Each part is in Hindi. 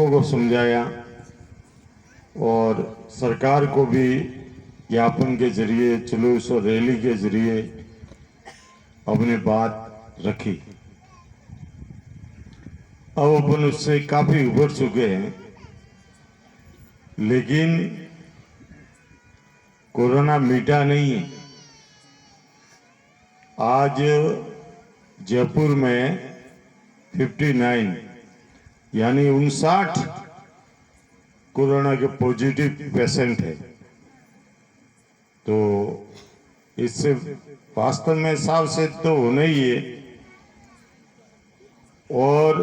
लोगों को समझाया और सरकार को भी ज्ञापन के जरिए, जुलूस और रैली के जरिए अपनी बात रखी। अब अपन उससे काफी उभर चुके हैं, लेकिन कोरोना मिटा नहीं है। आज जयपुर में 59 यानी 59 कोरोना के पॉजिटिव पेशेंट है। तो इससे वास्तव में सावचेत तो होना ही है और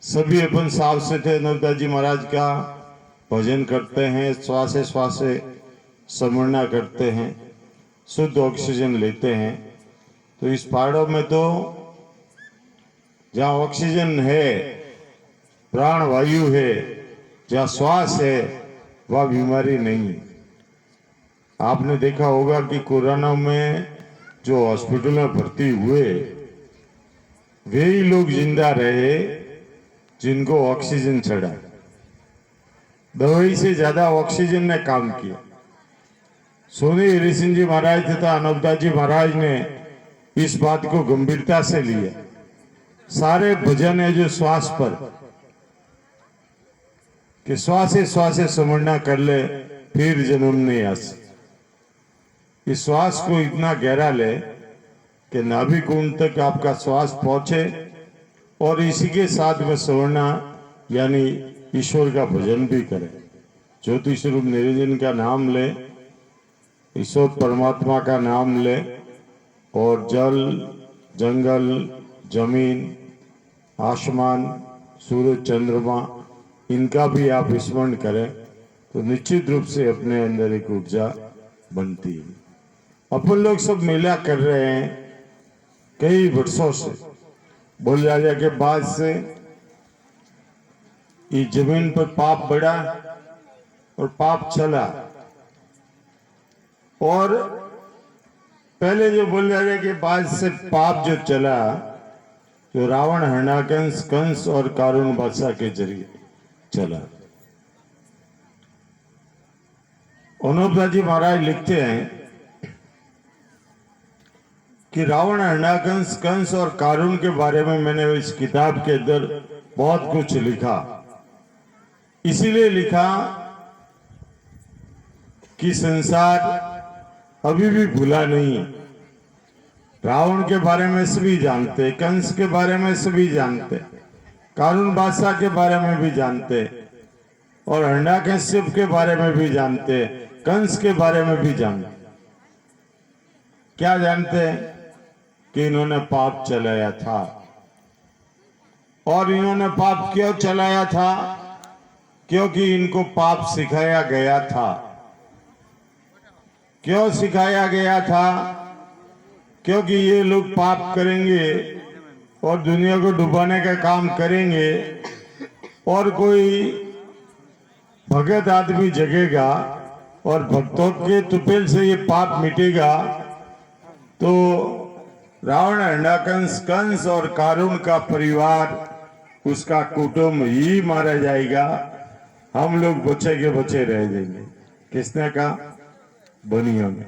सभी अपन सावचेत है। नवदास जी महाराज का भजन करते हैं, श्वासे श्वासे समरना करते हैं, शुद्ध ऑक्सीजन लेते हैं। तो इस पहाड़ों में तो जहाँ ऑक्सीजन है, प्राण वायु है, जहाँ श्वास है, वह बीमारी नहीं है। आपने देखा होगा कि कोरोना में जो हॉस्पिटल में भर्ती हुए वे ही लोग जिंदा रहे जिनको ऑक्सीजन चढ़ा। दवाई से ज्यादा ऑक्सीजन ने काम किया। सोनी हरि सिंह जी महाराज तथा नवदास जी महाराज ने इस बात को गंभीरता से लिया। सारे भजन है जो श्वास पर, कि श्वासे श्वासे समरना कर ले फिर जन्म नहीं आ सकता। इस श्वास को इतना गहरा ले कि नाभि कुंड तक आपका श्वास पहुंचे और इसी के साथ में समरना यानी ईश्वर का भजन भी करें। ज्योति स्वरूप निरंजन का नाम ले, ईश्वर परमात्मा का नाम ले और जल, जंगल, जमीन, आसमान, सूरज, चंद्रमा, इनका भी आप स्मरण करें तो निश्चित रूप से अपने अंदर एक ऊर्जा बनती है। अपन लोग सब मेला कर रहे हैं कई वर्षों से। बोल राजा के बाद से इस जमीन पर पाप बढ़ा और पाप चला। और पहले जो बोल राजा के बाद से पाप जो चला, जो रावण, हरणाकंस, कंस और कारुण बादशाह के जरिए चला। अनुपदा जी महाराज लिखते हैं कि रावण, हरणाकंस, कंस और कारुण के बारे में मैंने इस किताब के अंदर बहुत कुछ लिखा। इसीलिए लिखा कि संसार अभी भी भूला नहीं है। रावण के बारे में सभी जानते, कंस के बारे में सभी जानते, कारुण बादशाह के बारे में भी जानते और हिरण्यकश्यप के बारे में भी जानते, कंस के बारे में भी जानते। क्या जानते हैं? कि इन्होंने पाप चलाया था। और इन्होंने पाप क्यों चलाया था? क्योंकि इनको पाप सिखाया गया था। क्यों सिखाया गया था? क्योंकि ये लोग पाप करेंगे और दुनिया को डुबाने का काम करेंगे और कोई भगत आदमी जगेगा और भक्तों के तुपेल से ये पाप मिटेगा तो रावण, हिरण्यकंस, कंस और कारुण का परिवार, उसका कुटुंब ही मारा जाएगा। हम लोग बचे के बचे रह जाएंगे। किसने कहा? बनियों ने।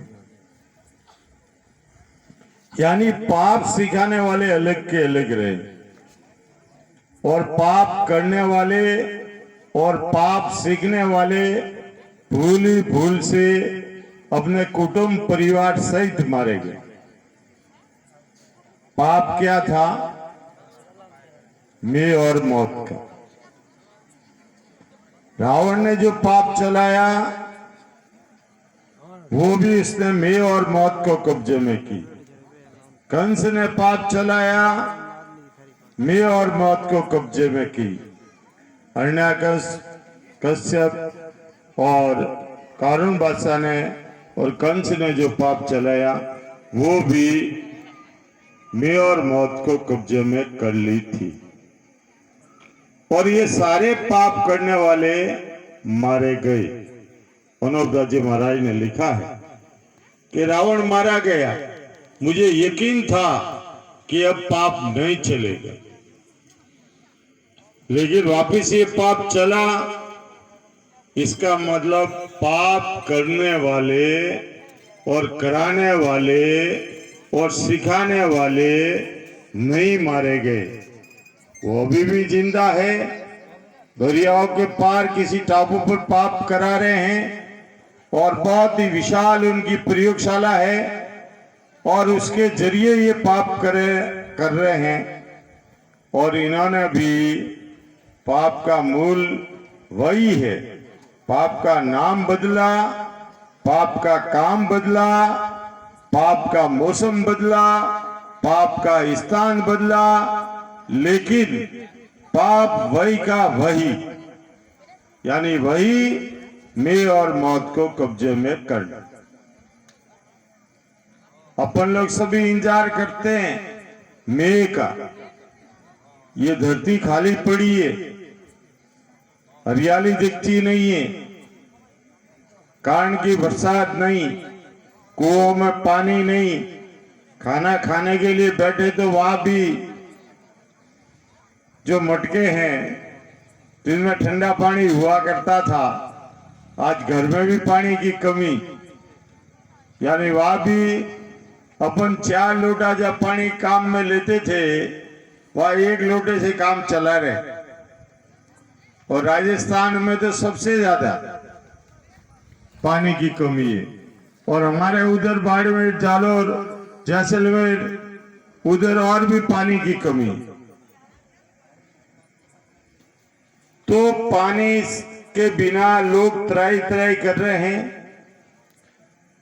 यानी पाप सिखाने वाले अलग के अलग रहे और पाप करने वाले और पाप सीखने वाले भूल ही भूल से अपने कुटुंब परिवार सहित मारे गए। पाप क्या था? मैं और मौत का। रावण ने जो पाप चलाया वो भी इसने मैं और मौत को कब्जे में की। कंस ने पाप चलाया, मैं और मौत को कब्जे में की। हिरण्यकश, कश्यप और कारुण बादशाह ने और कंस ने जो पाप चलाया वो भी मैं और मौत को कब्जे में कर ली थी। और ये सारे पाप करने वाले मारे गए। अनुपदा जी महाराज ने लिखा है कि रावण मारा गया, मुझे यकीन था कि अब पाप नहीं चलेगा। लेकिन वापिस ये पाप चला, इसका मतलब पाप करने वाले और कराने वाले और सिखाने वाले नहीं मारे गए, वो अभी भी जिंदा है। दरियाओं के पार किसी टापू पर पाप करा रहे हैं और बहुत ही विशाल उनकी प्रयोगशाला है और उसके जरिए ये पाप कर रहे हैं। और इन्होंने भी पाप का मूल वही है, पाप का नाम बदला, पाप का काम बदला, पाप का मौसम बदला, पाप का स्थान बदला, लेकिन पाप वही का वही, यानी वही मैं और मौत को कब्जे में करना। अपन लोग सभी इंतजार करते हैं मैं का। ये धरती खाली पड़ी है, हरियाली दिखती नहीं है, कारण की बरसात नहीं, कुओं में पानी नहीं, खाना खाने के लिए बैठे तो वहां भी जो मटके हैं जिनमें ठंडा पानी हुआ करता था, आज घर में भी पानी की कमी, यानी वहां भी अपन 4 लोटा जब पानी काम में लेते थे, वहां 1 लोटे से काम चला रहे। और राजस्थान में तो सबसे ज्यादा पानी की कमी है। और हमारे उधर बाड़मेर, जालोर, जैसलमेर, उधर और भी पानी की कमी। तो पानी के बिना लोग त्राही त्राही कर रहे हैं,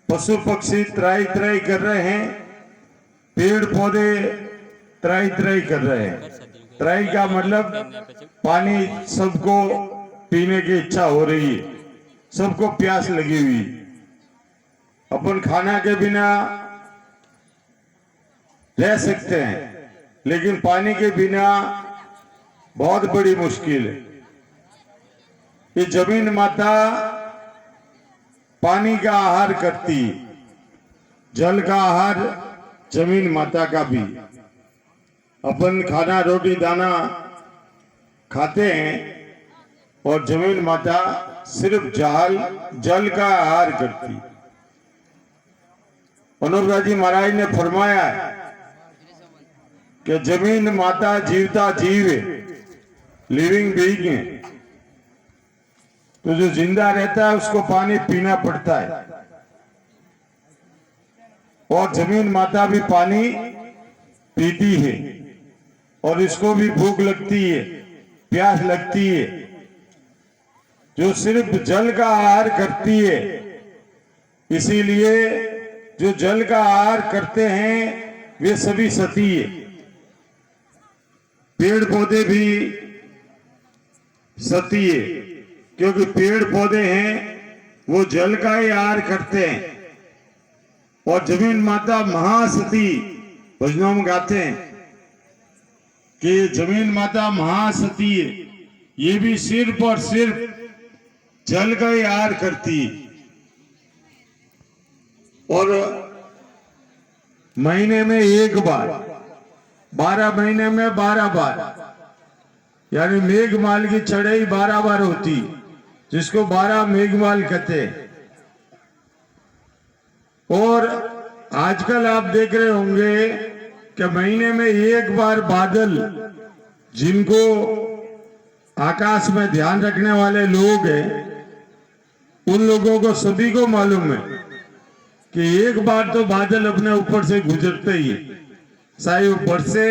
पशु पक्षी त्राही त्राही कर रहे हैं, पेड़ पौधे त्राही त्राही कर रहे हैं। त्राही का मतलब पानी सबको पीने की इच्छा हो रही है, सबको प्यास लगी हुई। अपन खाना के बिना रह सकते हैं, लेकिन पानी के बिना बहुत बड़ी मुश्किल है। ये जमीन माता पानी का आहार करती है, जल का आहार जमीन माता का भी। अपन खाना रोटी दाना खाते हैं और जमीन माता सिर्फ जल का आहार करती। अनुपदा जी महाराज ने फरमाया कि जमीन माता जीवता जीव है, लिविंग बीइंग है, तो जो जिंदा रहता है उसको पानी पीना पड़ता है। और जमीन माता भी पानी पीती है और इसको भी भूख लगती है, प्यास लगती है। जो सिर्फ जल का आहार करती है, इसीलिए जो जल का आहार करते हैं वे सभी सती है। पेड़ पौधे भी सती है, क्योंकि पेड़ पौधे हैं वो जल का ही आहार करते हैं। और जमीन माता महासती, भजनों में गाते हैं कि जमीन माता महासती है, ये भी सिर्फ और सिर्फ जल का ही आहार करती है। और महीने में 1 बार, 12 महीने में 12 बार, यानी मेघमाल की चढ़ाई 12 बार होती, जिसको 12 मेघमाल कहते हैं। और आजकल आप देख रहे होंगे कि महीने में 1 बार बादल, जिनको आकाश में ध्यान रखने वाले लोग हैं, उन लोगों को सभी को मालूम है कि 1 बार तो बादल अपने ऊपर से गुजरते ही है, चाहे वो बरसे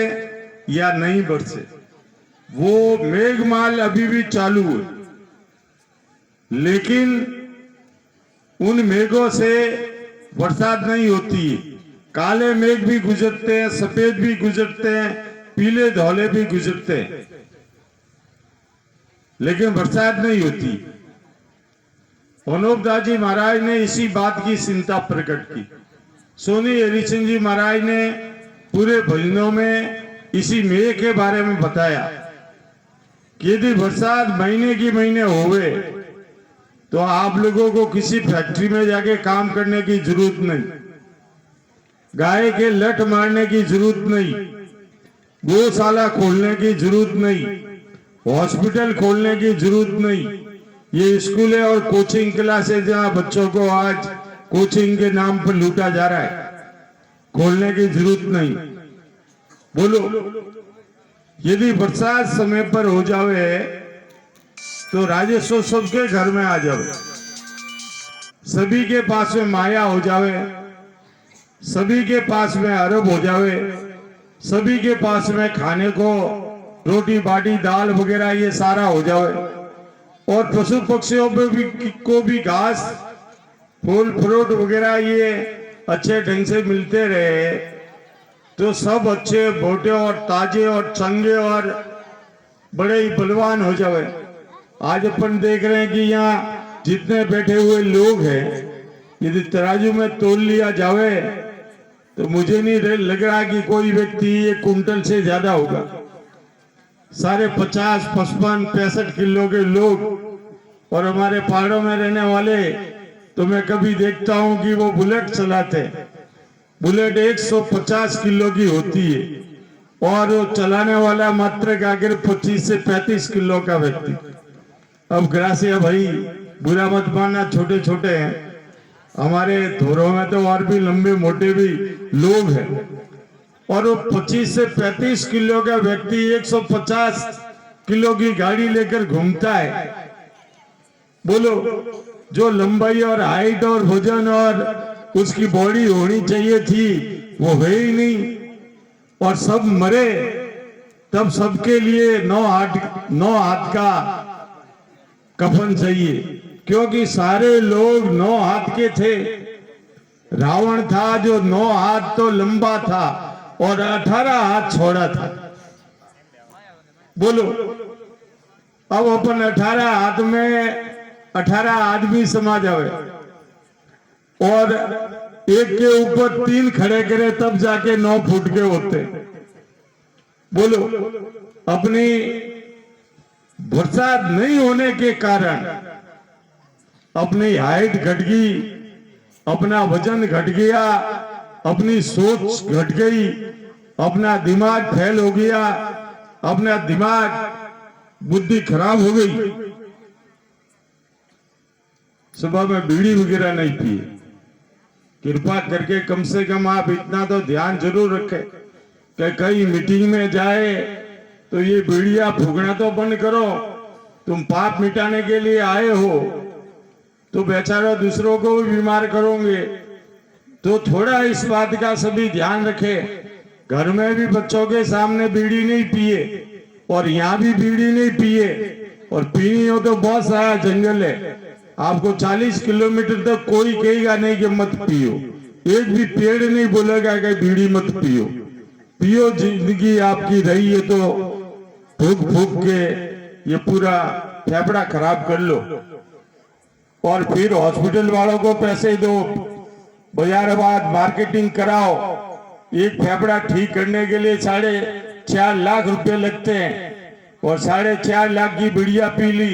या नहीं बरसे। वो मेघमाल अभी भी चालू है, लेकिन उन मेघों से बरसात नहीं होती है। काले मेघ भी गुजरते हैं, सफेद भी गुजरते हैं, पीले धौले भी गुजरते हैं, लेकिन बरसात नहीं होती। अनुपदास जी महाराज ने इसी बात की चिंता प्रकट की। सोनी हरिचंद जी महाराज ने पूरे भजनों में इसी मेघ के बारे में बताया कि यदि बरसात महीने की महीने होवे तो आप लोगों को किसी फैक्ट्री में जाके काम करने की जरूरत नहीं, गाय के लठ मारने की जरूरत नहीं, गौशाला खोलने की जरूरत नहीं, हॉस्पिटल खोलने की जरूरत नहीं। ये स्कूल है और कोचिंग क्लास है जहां बच्चों को आज कोचिंग के नाम पर लूटा जा रहा है। खोलने की जरूरत नहीं। बोलो, यदि बरसात समय पर हो जावे तो राजस्व सबके घर में आ जावे, सभी के पास में माया हो जावे, सभी के पास में अरब हो जावे, सभी के पास में खाने को रोटी बाटी दाल वगैरह ये सारा हो जावे, और पशु पक्षियों पे भी को भी घास फूल फ्रूट वगैरह ये अच्छे ढंग से मिलते रहे, तो सब अच्छे मोटे और ताजे और चंगे और बड़े ही बलवान हो जावे। आज अपन देख रहे हैं कि यहाँ जितने बैठे हुए लोग हैं, यदि तराजू में तोल लिया जावे तो मुझे नहीं लग रहा कि कोई व्यक्ति 1 कुंटल से ज्यादा होगा। सारे 50, 55, 65 किलो के लोग, और हमारे पहाड़ों में रहने वाले तो मैं कभी देखता हूं कि वो बुलेट चलाते हैं। बुलेट 150 किलो की होती है और वो चलाने वाला मात्र अगर 25 से 35 किलो का व्यक्ति। अब ग्रासिया भाई, बुरा मत मानना, छोटे छोटे हैं, हमारे धोरों में तो और भी लंबे मोटे भी लोग हैं, और वो 25 से 35 किलो का व्यक्ति 150 किलो की गाड़ी लेकर घूमता है। बोलो, जो लंबाई और हाइट और वजन और उसकी बॉडी होनी चाहिए थी वो है ही नहीं, और सब मरे। तब सबके लिए 9 हाथ का कफन चाहिए, क्योंकि सारे लोग 9 हाथ के थे। रावण था जो 9 हाथ तो लंबा था और 18 हाथ छोड़ा था। बोलो, अब अपन 18 हाथ में 18 आदमी समा जावे और एक के ऊपर 3 खड़े करे तब जाके 9 फुट के होते। बोलो, अपनी बरसात नहीं होने के कारण अपनी हाइट घट गई, अपना वजन घट गया, अपनी सोच घट गई, अपना दिमाग फेल हो गया, अपना दिमाग बुद्धि खराब हो गई। सुबह में बीड़ी वगैरह नहीं पिए। कृपा करके कम से कम आप इतना तो ध्यान जरूर रखें कि कहीं मीटिंग में जाए तो ये बीड़िया फूकना तो बंद करो। तुम पाप मिटाने के लिए आए हो तो बेचारा दूसरों को भी बीमार करोगे, तो थोड़ा इस बात का सभी ध्यान रखें। घर में भी बच्चों के सामने बीड़ी नहीं पिए और यहाँ भी बीड़ी नहीं पिए, और पीनी हो तो बहुत सारा जंगल है। आपको 40 किलोमीटर तक कोई कहेगा नहीं कि मत पियो, एक भी पेड़ नहीं बोलेगा कि बीड़ी मत पियो। पियो, जिंदगी आपकी रही है तो फूक फूक के ये पूरा फेफड़ा खराब कर लो, और फिर हॉस्पिटल वालों को पैसे दो, बाजारवाद मार्केटिंग कराओ। एक फेफड़ा ठीक करने के लिए 4.5 लाख रुपए लगते हैं, और 4.5 लाख की बीड़िया पी ली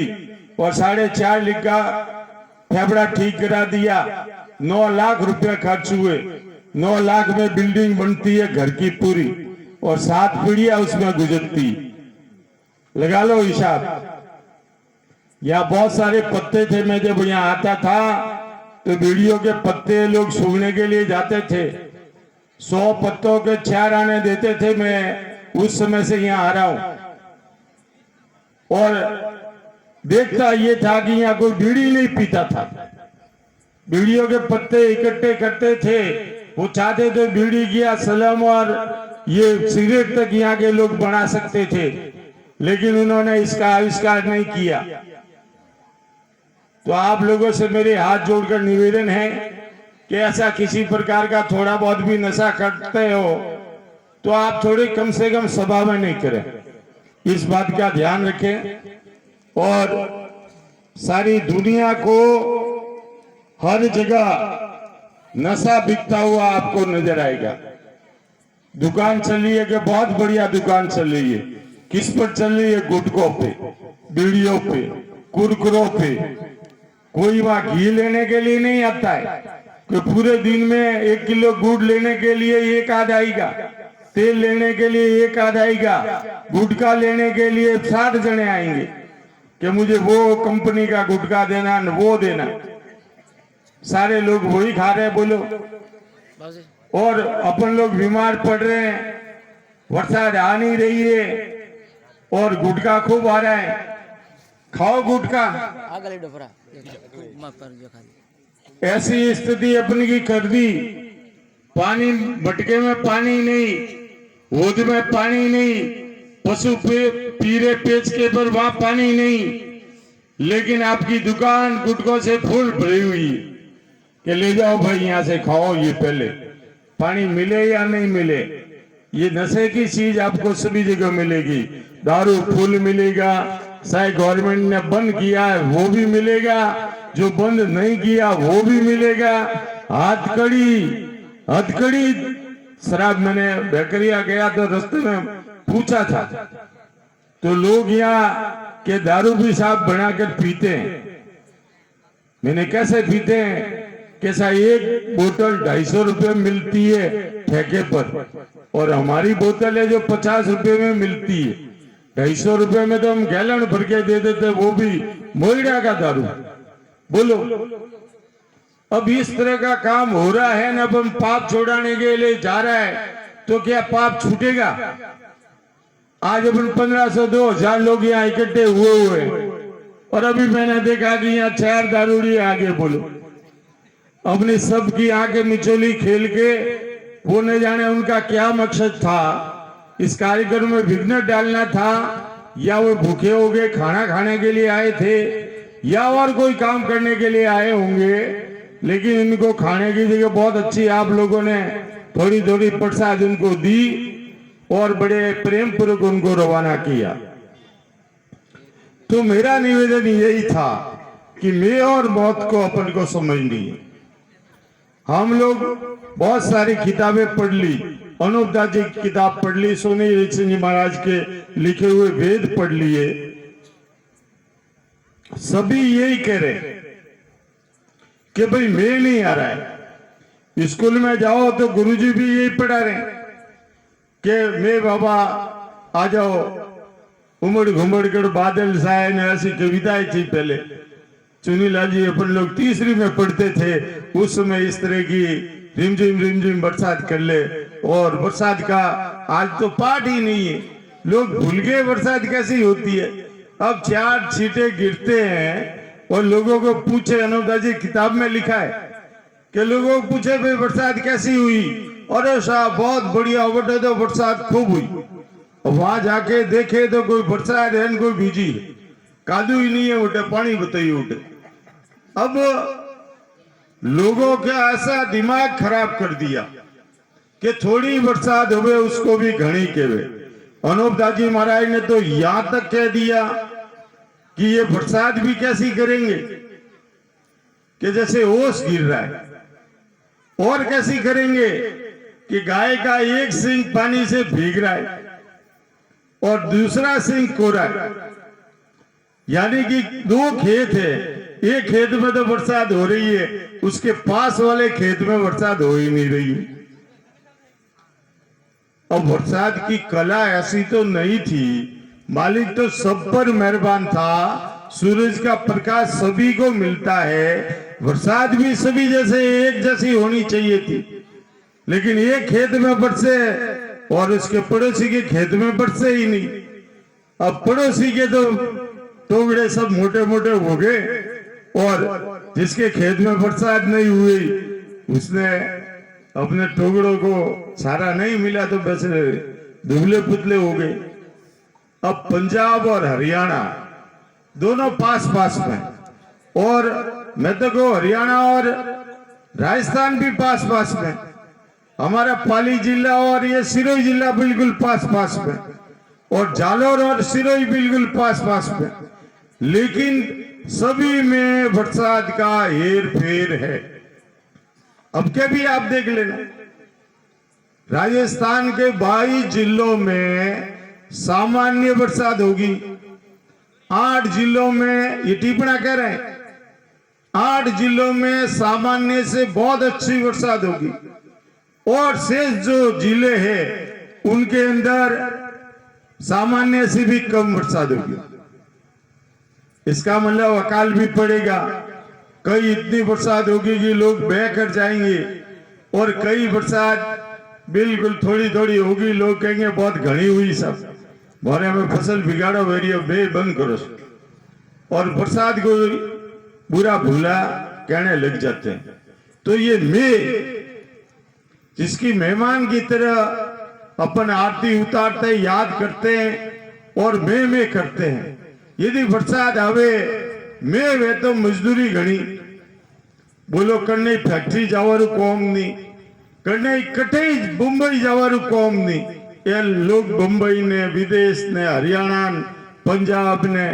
और 4.5 लाख का फेफड़ा ठीक करा दिया। 9 लाख रुपए खर्च हुए। 9 लाख में बिल्डिंग बनती है घर की पूरी, और 7 पीढ़ियां उसमें गुजरती। लगा लो हिसाब। यहाँ बहुत सारे पत्ते थे। मैं जब यहाँ आता था तो बीड़ियों के पत्ते लोग सूंघने के लिए जाते थे। 100 पत्तों के 4 आने देते थे। मैं उस समय से यहाँ आ रहा हूं और देखता ये था कि यहाँ कोई बीड़ी नहीं पीता था। बीड़ियों के पत्ते इकट्ठे करते थे। वो चाहते थे बीड़ी किया सलम और ये सिगरेट तक यहाँ के लोग बना सकते थे, लेकिन उन्होंने इसका आविष्कार नहीं किया। तो आप लोगों से मेरे हाथ जोड़कर निवेदन है कि ऐसा किसी प्रकार का थोड़ा बहुत भी नशा करते हो तो आप थोड़ी कम से कम सभा में नहीं करें। इस बात का ध्यान रखें। और सारी दुनिया को हर जगह नशा बिकता हुआ आपको नजर आएगा। दुकान चल रही है कि बहुत बढ़िया दुकान चल रही है। किस पर चल रही है? गुटखों पे, बीड़ियों पे, कुरकुरों पे। कोई वहां घी लेने के लिए नहीं आता है कि पूरे दिन में 1 किलो गुड़ लेने के लिए एक आध आएगा। तेल लेने के लिए एक आध आएगा, गुटखा लेने के लिए 60 जने आएंगे कि मुझे वो कंपनी का गुटखा देना न वो देना। सारे लोग वही खा रहे हैं, बोलो। और अपन लोग बीमार पड़ रहे हैं, बरसात आ नहीं रही है और गुटखा खूब आ रहा है। खाओ गुटखा। ऐसी स्थिति अपनी की कर दी। पानी मटके में पानी नहीं, होद में पानी नहीं, पशु पीरे पेच के पर वहां पानी नहीं, लेकिन आपकी दुकान गुटकों से फुल भरी हुई कि ले जाओ भाई यहां से खाओ। ये पहले पानी मिले या नहीं मिले, ये नशे की चीज आपको सभी जगह मिलेगी। दारू फुल मिलेगा, चाहे गवर्नमेंट ने बंद किया है वो भी मिलेगा, जो बंद नहीं किया वो भी मिलेगा। हथकड़ी शराब। मैंने बेकरिया गया तो रास्ते में पूछा था तो लोग यहाँ के दारू भी साहब बनाकर पीते हैं। मैंने कैसे पीते हैं? कैसा एक बोतल 250 रुपए मिलती है ठेके पर, और हमारी बोतल है जो 50 रुपए में मिलती है। 250 रुपए में तो हम गैलन भर के दे देते, वो भी मोइडा का दारू। बोलो, अब इस तरह का काम हो रहा है ना। अब हम पाप छोड़ाने के लिए जा रहा है तो क्या पाप छूटेगा? आज अपन 1500 2000 लोग यहाँ इकट्ठे हुए और अभी मैंने देखा कि यहाँ 4 दारूड़ी आगे। बोलो, अपनी सबकी आंखें मिचोली खेल के वो न जाने उनका क्या मकसद था। इस कार्यक्रम में विघ्न डालना था, या वो भूखे हो गए खाना खाने के लिए आए थे, या और कोई काम करने के लिए आए होंगे। लेकिन इनको खाने की जगह बहुत अच्छी आप लोगों ने थोड़ी थोड़ी प्रसाद उनको दी और बड़े प्रेम पूर्वक उनको रवाना किया। तो मेरा निवेदन यही था कि मैं और मौत को अपन को समझनी है। हम लोग बहुत सारी किताबें पढ़ ली, अनूप दास जी की किताब पढ़ ली, सोनी सिंह जी महाराज के लिखे हुए वेद पढ़ लिए। सभी यही कह रहे कि भाई मैं नहीं आ रहा है। स्कूल में जाओ तो गुरुजी भी यही पढ़ा रहे कि मैं बाबा आ जाओ, उमड़ घुमड़ कर बादल साए ने ऐसी कविताएं थी पहले। चुनीलाल जी अपन लोग तीसरी में पढ़ते थे, उस समय इस तरह की रिमझिम बरसात कर ले। और बरसात का आज तो पाठ ही नहीं है, लोग भूल गए बरसात कैसी होती है। अब 4 छींटे गिरते हैं और लोगों को पूछे, अनुपदा जी किताब में लिखा है कि लोगों को पूछे भाई बरसात कैसी हुई, अरे साहब बहुत बढ़िया बटे तो बरसात खूब हुई। वहां जाके देखे तो कोई बरसात है कोई भीजी, कादू ही नहीं है उठे, पानी बताइए उठे। अब लोगों का ऐसा दिमाग खराब कर दिया कि थोड़ी बरसात हुए उसको भी घनी केवे। अनूप दास जी महाराज ने तो यहां तक कह दिया कि ये बरसात भी कैसी करेंगे कि जैसे ओस गिर रहा है। और कैसी करेंगे कि गाय का एक सींग पानी से भीग रहा है और दूसरा सींग कोरा है, यानी कि 2 खेत है। एक खेत में तो बरसात हो रही है, उसके पास वाले खेत में बरसात हो ही नहीं रही। अब बरसात की कला ऐसी तो नहीं थी, मालिक तो सब पर मेहरबान था। सूरज का प्रकाश सभी को मिलता है, बरसात भी सभी जैसे एक जैसी होनी चाहिए थी। लेकिन एक खेत में बरसे और उसके पड़ोसी के खेत में बरसे ही नहीं। अब पड़ोसी के तो टोगड़े सब मोटे मोटे हो गए और जिसके खेत में बरसात नहीं हुई उसने अपने टोगड़ों को सारा नहीं मिला तो वैसे दुबले पुतले हो गए। अब पंजाब और हरियाणा दोनों पास पास में, और मैं तो कहूं हरियाणा और राजस्थान भी पास पास में, हमारा पाली जिला और ये सिरोही जिला बिल्कुल पास पास में, और जालोर और सिरोही बिल्कुल पास पास में। लेकिन सभी में बरसात का हेर फेर है। अब के भी आप देख लेना, राजस्थान के 22 जिलों में सामान्य बरसात होगी। 8 जिलों में, ये टिप्पणा कह रहे हैं, 8 जिलों में सामान्य से बहुत अच्छी बरसात होगी। और शेष जो जिले हैं उनके अंदर सामान्य से भी कम बरसात होगी। इसका मतलब अकाल भी पड़ेगा। कई इतनी बरसात होगी कि लोग बह कर जाएंगे, और कई बरसात बिल्कुल थोड़ी थोड़ी होगी, लोग कहेंगे बहुत घनी हुई, सब मोरे में फसल बिगाड़ो वेरियो बे बंद करो, और बरसात को बुरा भूला कहने लग जाते हैं। तो ये मैं जिसकी मेहमान की तरह अपन आरती उतारते याद करते हैं और मैं करते हैं। यदि बरसात आवे मैं वे तो मजदूरी घनी, बोलो कन्ने फैक्ट्री जावारू कौम नहीं, कन्ने कटे मुंबई जावारू कौम नहीं। ये लोग मुंबई ने, विदेश ने, हरियाणा, पंजाब ने,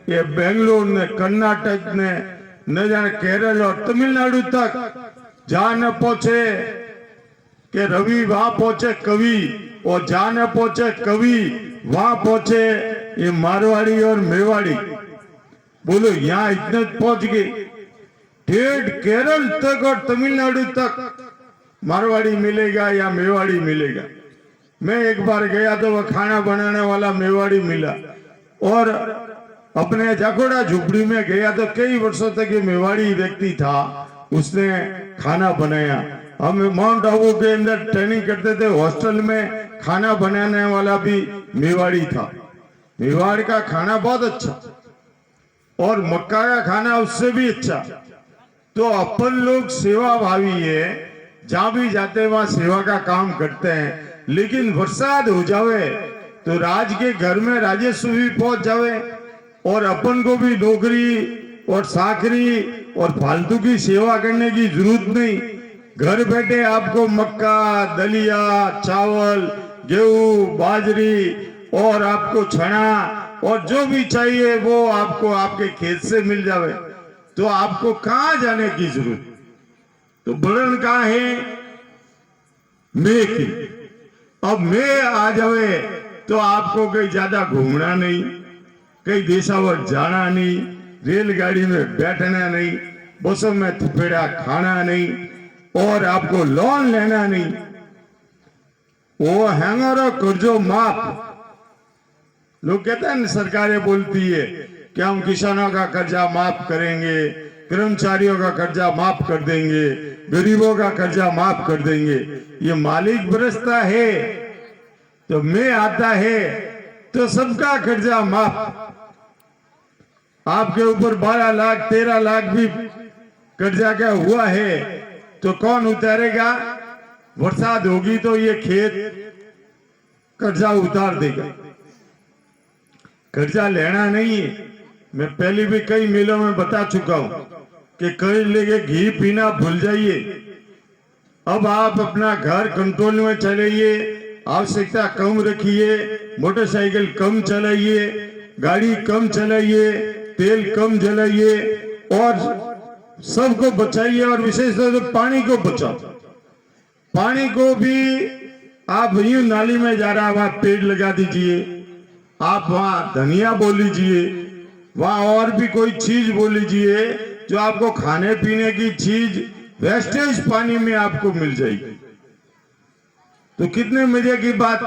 ये बेंगलोर ने, कर्नाटक ने, न जाने केरल और तमिलनाडु तक जहां न पहुंचे कि रवि वहां पहुंचे कवि, और जहां न पहुंचे कवि वहां पहुंचे ये मारवाड़ी और मेवाड़ी। बोलो यहाँ इतने पहुंच गए, ठेठ केरल तक और तमिलनाडु तक मारवाड़ी मिलेगा या मेवाड़ी मिलेगा। मैं एक बार गया तो वह खाना बनाने वाला मेवाड़ी मिला, और अपने जाखोड़ा झुपड़ी में गया तो कई वर्षों तक ये मेवाड़ी व्यक्ति था, उसने खाना बनाया। हम माउंट आबू के अंदर ट्रेनिंग करते थे, हॉस्टल में खाना बनाने वाला भी मेवाड़ी था। मेवाड़ का खाना बहुत अच्छा, और मक्का का खाना उससे भी अच्छा। तो अपन लोग सेवा भावी है, जहां भी जाते हैं वहां सेवा का काम करते हैं। लेकिन बरसात हो जावे तो राज के घर में राजस्व भी पहुंच जावे, और अपन को भी नौकरी और साकरी और फालतू की सेवा करने की जरूरत नहीं। घर बैठे आपको मक्का, दलिया, चावल, गेहूं, बाजरी और आपको चना और जो भी चाहिए वो आपको आपके खेत से मिल जावे। तो आपको कहां जाने की जरूरत। तो बड़न कहां है मैं की। अब मैं आ जावे तो आपको कहीं ज्यादा घूमना नहीं, कहीं देशावर जाना नहीं, रेलगाड़ी में बैठना नहीं, बसों में थपेड़ा खाना नहीं, और आपको लोन लेना नहीं। वो हैंगरो कर्जो माफ। लोग कहते हैं सरकारें बोलती है कि हम किसानों का कर्जा माफ करेंगे, कर्मचारियों का कर्जा माफ कर देंगे, गरीबों का कर्जा माफ कर देंगे। ये मालिक बरसता है तो मैं आता है तो सबका कर्जा माफ। आपके ऊपर 12 लाख 13 लाख भी कर्जा क्या हुआ है तो कौन उतारेगा। बरसात होगी तो ये खेत कर्जा उतार देगा। कर्जा लेना नहीं है। मैं पहले भी कई मेलों में बता चुका हूं कि कई लेके घी पीना भूल जाइए। अब आप अपना घर कंट्रोल में चलाइए, आवश्यकता कम रखिए, मोटरसाइकिल कम चलाइए, गाड़ी कम चलाइए, तेल कम जलाइए, और सबको बचाइए। और विशेष तौर से पानी को बचाओ। पानी को भी आप यूं नाली में जा रहा है वहां पेड़ लगा दीजिए, आप वहां धनिया बो लीजिए, वहां और भी कोई चीज बो लीजिए जो आपको खाने पीने की चीज वेस्टेज पानी में आपको मिल जाएगी। तो कितने मजे की बात।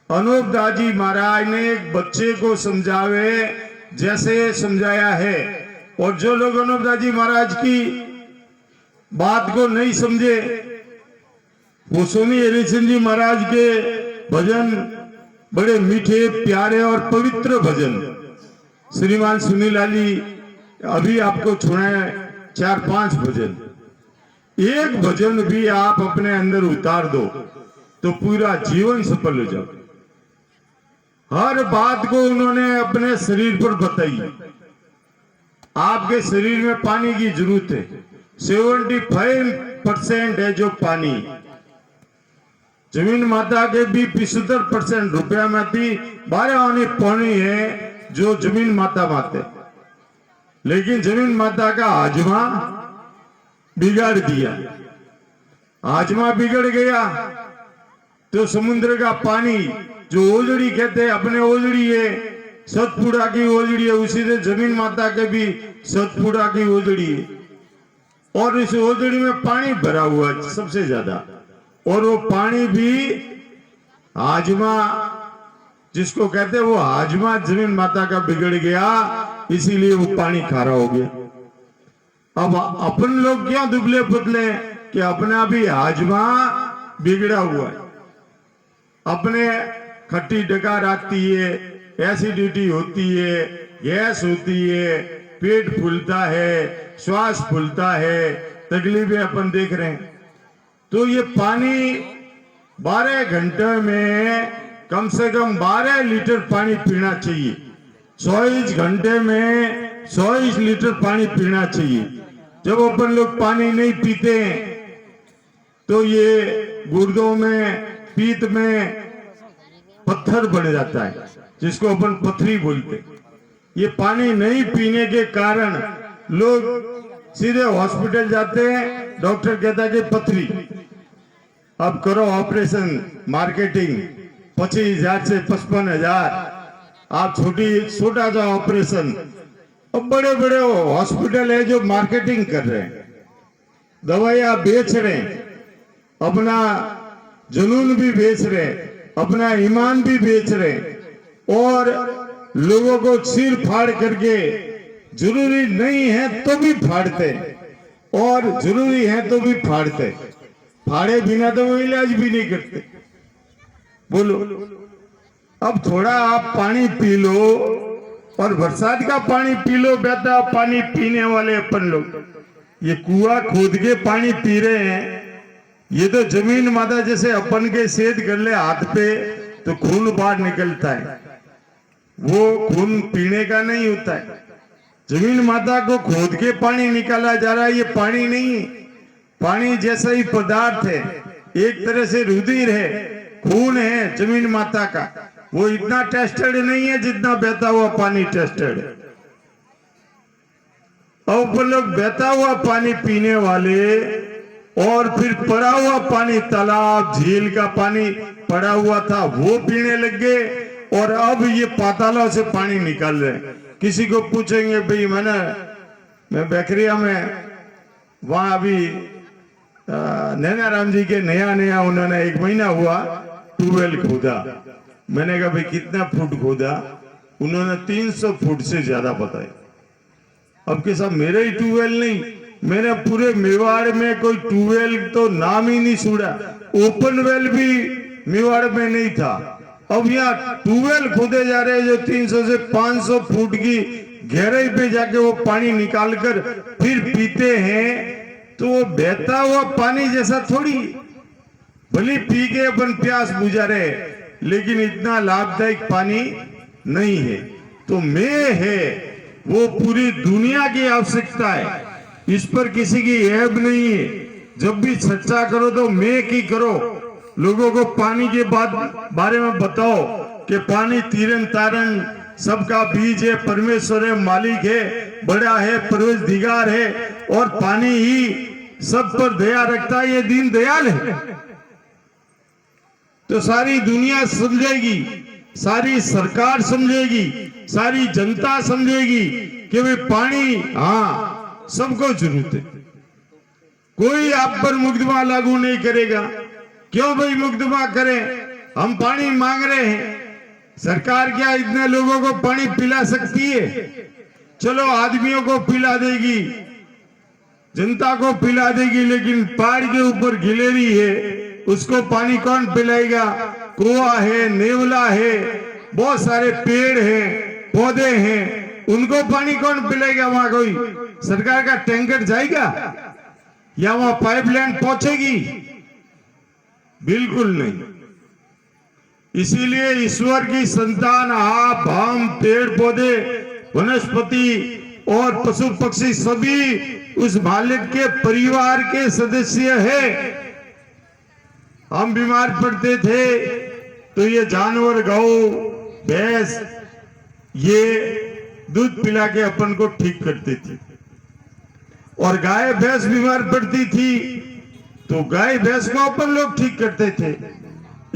अनूप दाजी महाराज ने एक बच्चे को समझावे जैसे समझाया है। और जो लोग अनूप दाजी महाराज की बात को नहीं समझे, वो स्वामी हरिचंद जी महाराज के भजन बड़े मीठे प्यारे और पवित्र भजन श्रीमान सुनील लाली अभी आपको सुनाए 4-5 भजन। एक भजन भी आप अपने अंदर उतार दो तो पूरा जीवन सफल हो जाए। हर बात को उन्होंने अपने शरीर पर बताई। आपके शरीर में पानी की जरूरत है। 75% है जो पानी। जमीन माता के भी 75% रुपया में भी 12 आने पानी है जो जमीन माता माते। लेकिन जमीन माता का आजमा बिगाड़ दिया। आजमा बिगड़ गया तो समुद्र का पानी जो ओजड़ी कहते हैं, अपने ओजड़ी है, सतपुड़ा की ओजड़ी है, उसी से जमीन माता के भी सतपुड़ा की ओजड़ी है। और इस ओजड़ी में पानी भरा हुआ है सबसे ज्यादा। और वो पानी भी हाजमा जिसको कहते हैं वो हाजमा जमीन माता का बिगड़ गया, इसीलिए वो पानी खारा हो गया। अब अपन लोग क्यों दुबले पुतले कि अपना भी हाजमा बिगड़ा हुआ है, अपने खट्टी डकार आती है, एसिडिटी होती है, गैस होती है, पेट फूलता है, श्वास फूलता है, तकलीफें अपन देख रहे हैं। तो ये पानी 12 घंटे में कम से कम 12 लीटर पानी पीना चाहिए। 24 घंटे में 24 लीटर पानी पीना चाहिए। जब अपन लोग पानी नहीं पीते तो ये गुर्दों में, पीत में पत्थर बन जाता है, जिसको अपन पथरी बोलते। ये पानी नहीं पीने के कारण लोग सीधे हॉस्पिटल जाते हैं, डॉक्टर कहता है कि पथरी, अब करो ऑपरेशन, मार्केटिंग 25,000 से 55,000, आप छोटा सा ऑपरेशन। अब बड़े बड़े हॉस्पिटल है जो मार्केटिंग कर रहे हैं, दवाइयां बेच रहे हैं, अपना जुनून भी बेच रहे हैं, अपना ईमान भी बेच रहे हैं, और लोगों को सिर फाड़ करके जरूरी नहीं है तो भी फाड़ते, और जरूरी है तो भी फाड़ते, फाड़े बिना तो वो इलाज भी नहीं करते। बोलो, अब थोड़ा आप पानी पी लो, और बरसात का पानी पी लो, बहता पानी पीने वाले अपन लोग ये कुआं खोद के पानी पी रहे हैं। ये तो जमीन माता जैसे अपन के सेध कर ले हाथ पे तो खून बाहर निकलता है, वो खून पीने का नहीं होता है। जमीन माता को खोद के पानी निकाला जा रहा है, ये पानी नहीं है। पानी जैसा ही पदार्थ है, एक तरह से रुधिर है, खून है जमीन माता का, वो इतना टेस्टेड नहीं है जितना बहता हुआ पानी टेस्टेड है। अब लोग बहता हुआ पानी पीने वाले, और फिर पड़ा हुआ पानी, तालाब झील का पानी पड़ा हुआ था वो पीने लग गए, और अब ये पातालों से पानी निकाल रहे हैं। किसी को पूछेंगे भाई, मैं बैकरिया में वहां अभी नैना राम जी के नया उन्होंने 1 महीना हुआ ट्यूबवेल खोदा। मैंने कहा भाई कितना फुट खोदा? उन्होंने 300 फुट से ज्यादा बताया। अब के साथ मेरे ही ट्यूबवेल नहीं, मैंने पूरे मेवाड़ में कोई ट्यूबवेल तो नाम ही नहीं सुना, ओपन वेल भी मेवाड़ में नहीं था। अब यहाँ ट्यूबवेल खोदे जा रहे हैं जो 300 से 500 फुट की गहराई पे जाके वो पानी निकालकर फिर पीते हैं। तो वो बहता हुआ पानी जैसा थोड़ी, भले पी के अपन प्यास बुझा रहे, लेकिन इतना लाभदायक पानी नहीं है। तो मैं है वो पूरी दुनिया की आवश्यकता है, इस पर किसी की ऐब नहीं है। जब भी चर्चा करो तो मैं की करो, लोगों को पानी के बारे में बताओ कि पानी तीरन तारन सबका बीज है, परमेश्वर है, मालिक है, बड़ा है, परवरदिगार है, और पानी ही सब पर दया रखता है, ये दीन दयाल है। तो सारी दुनिया समझेगी, सारी सरकार समझेगी, सारी जनता समझेगी कि भाई पानी हाँ सबको जरूरत है। कोई आप पर मुकदमा लागू नहीं करेगा। क्यों भाई मुकदमा करें? हम पानी मांग रहे हैं, सरकार क्या इतने लोगों को पानी पिला सकती है? चलो आदमियों को पिला देगी, जनता को पिला देगी, लेकिन पहाड़ के ऊपर गिलेरी है, उसको पानी कौन पिलाएगा? कुआं है, नेवला है, बहुत सारे पेड़ हैं, पौधे हैं, उनको पानी कौन पिलाएगा? वहां कोई सरकार का टैंकर जाएगा या वहां पाइपलाइन पहुंचेगी? बिल्कुल नहीं। इसीलिए ईश्वर की संतान आप, हम, पेड़ पौधे, वनस्पति और पशु पक्षी सभी उस मालिक के परिवार के सदस्य है। हम बीमार पड़ते थे तो ये जानवर, गौ, भैंस, ये दूध पिला के अपन को ठीक करती थी, और गाय भैंस बीमार पड़ती थी तो गाय भैंस को अपन लोग ठीक करते थे,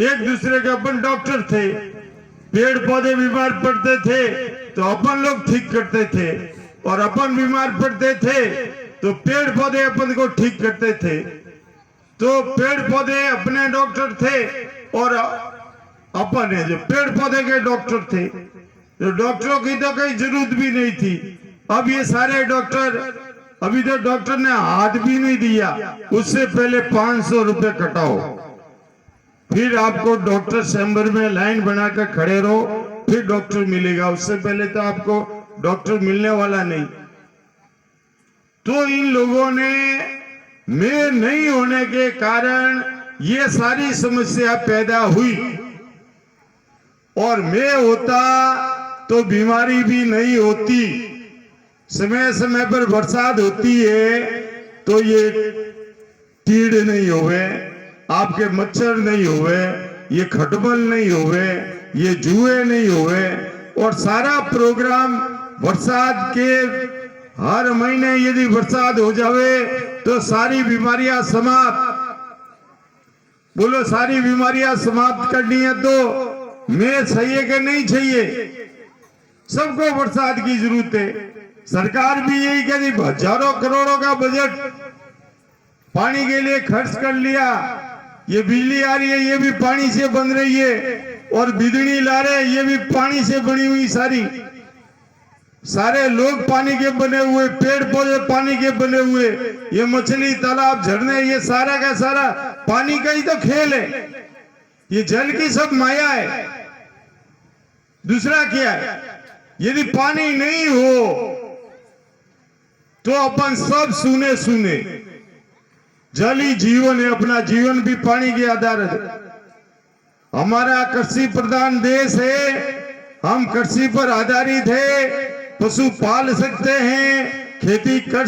एक दूसरे के अपन डॉक्टर थे। पेड़ पौधे बीमार पड़ते थे तो अपन लोग ठीक करते थे, और अपन बीमार पड़ते थे तो पेड़ पौधे अपन को ठीक करते थे। तो पेड़ पौधे अपने डॉक्टर थे और अपन है जो पेड़ पौधे के डॉक्टर थे, जो डॉक्टरों की तो कोई जरूरत भी नहीं थी। अब ये सारे डॉक्टर, अभी तो डॉक्टर ने हाथ भी नहीं दिया, उससे पहले 500 रुपए कटाओ, फिर आपको डॉक्टर चैम्बर में लाइन बनाकर खड़े रहो, फिर डॉक्टर मिलेगा। उससे पहले तो आपको डॉक्टर मिलने वाला नहीं। तो इन लोगों ने में नहीं होने के कारण ये सारी समस्या पैदा हुई, और में होता तो बीमारी भी नहीं होती। समय समय पर बरसात होती है तो ये कीड़ नहीं होवे, आपके मच्छर नहीं होवे, ये खटमल नहीं होवे, ये जुए नहीं होवे, और सारा प्रोग्राम बरसात के हर महीने यदि बरसात हो जावे तो सारी बीमारियां समाप्त। बोलो, सारी बीमारियां समाप्त करनी है तो में चाहिए कि नहीं चाहिए? सबको बरसात की जरूरत है। सरकार भी यही कहती, हजारों करोड़ों का बजट पानी के लिए खर्च कर लिया, ये बिजली आ रही है ये भी पानी से बन रही है, और बिजली ला रहे ये भी पानी से बनी हुई, सारे लोग पानी के बने हुए, पेड़ पौधे पानी के बने हुए, ये मछली तालाब झरने ये सारा का सारा पानी का ही तो खेल है। ये जल की सब माया है, दूसरा क्या है? यदि पानी नहीं हो तो अपन सब सुने सुने। जल ही जीवन है, अपना जीवन भी पानी के आधार है। हमारा कृषि प्रधान देश है, हम कृषि पर आधारित है, पशु पाल सकते हैं, खेती कर